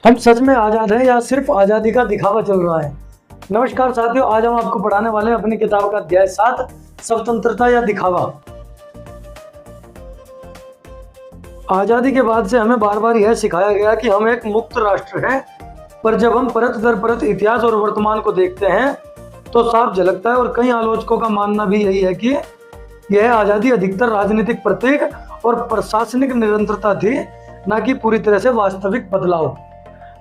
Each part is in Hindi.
हम सच में आज़ाद हैं या सिर्फ आज़ादी का दिखावा चल रहा है। नमस्कार साथियों, आज हम आपको पढ़ाने वाले हैं अपनी किताब का अध्याय 7, स्वतंत्रता या दिखावा। आज़ादी के बाद से हमें बार बार यह सिखाया गया कि हम एक मुक्त राष्ट्र हैं, पर जब हम परत दर परत इतिहास और वर्तमान को देखते हैं तो साफ झलकता है। और कई आलोचकों का मानना भी यही है कि यह आज़ादी अधिकतर राजनीतिक प्रतीक और प्रशासनिक निरंतरता थी, न कि पूरी तरह से वास्तविक बदलाव।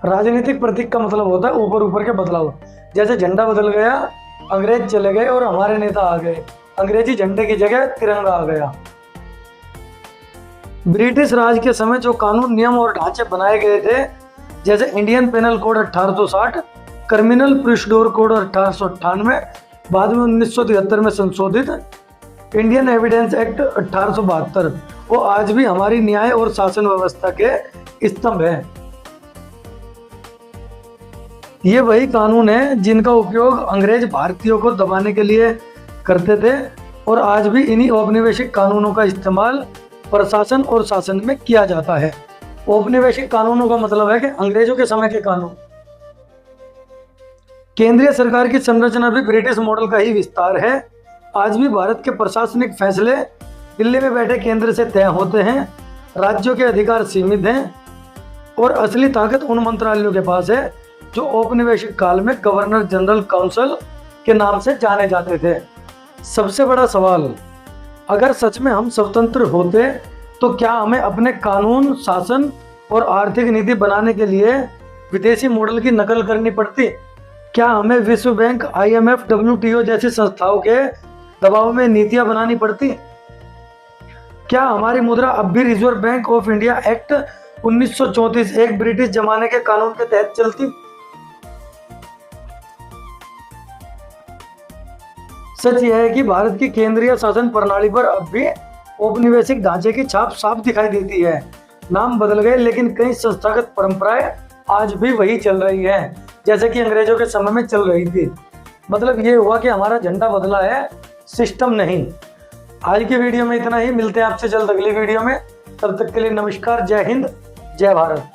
राजनीतिक प्रतीक का मतलब होता है ऊपर ऊपर के बदलाव, जैसे झंडा बदल गया, अंग्रेज चले गए और हमारे नेता आ गए, अंग्रेजी झंडे की जगह तिरंगा आ गया। ब्रिटिश राज के समय जो कानून, नियम और ढांचे बनाए गए थे, जैसे Indian penal code 1860, criminal procedure code 1898, बाद में 1973 में संशोधित इंडियन एविडेंस एक्ट 1872, वो आज भी हमारी न्याय और शासन व्यवस्था के स्तंभ है। ये वही कानून है जिनका उपयोग अंग्रेज भारतीयों को दबाने के लिए करते थे, और आज भी इन्हीं औपनिवेशिक कानूनों का इस्तेमाल प्रशासन और शासन में किया जाता है। औपनिवेशिक कानूनों का मतलब है कि अंग्रेजों के समय के कानून। केंद्रीय सरकार की संरचना भी ब्रिटिश मॉडल का ही विस्तार है। आज भी भारत के प्रशासनिक फैसले दिल्ली में बैठे केंद्र से तय होते हैं। राज्यों के अधिकार सीमित हैं और असली ताकत उन मंत्रालयों के पास है जो औपनिवेशिक काल में गवर्नर जनरल काउंसिल के नाम से जाने जाते थे। सबसे बड़ा सवाल, अगर सच में हम स्वतंत्र होते तो क्या हमें अपने कानून, शासन और आर्थिक नीति बनाने के लिए विदेशी मॉडल की नकल करनी पड़ती? क्या हमें विश्व बैंक, IMF, WTO जैसी संस्थाओं के दबाव में नीतियां बनानी पड़ती? क्या हमारी मुद्रा अब भी reserve bank of India act 1934 एक ब्रिटिश जमाने के कानून के तहत चलती? सच यह है कि भारत की केंद्रीय शासन प्रणाली पर अब भी औपनिवेशिक ढांचे की छाप साफ दिखाई देती है। नाम बदल गए, लेकिन कई संस्थागत परंपराएं आज भी वही चल रही हैं, जैसे कि अंग्रेजों के समय में चल रही थी। मतलब ये हुआ कि हमारा झंडा बदला है, सिस्टम नहीं। आज की वीडियो में इतना ही। मिलते हैं आपसे जल्द अगली वीडियो में। तब तक के लिए नमस्कार, जय हिंद, जय भारत।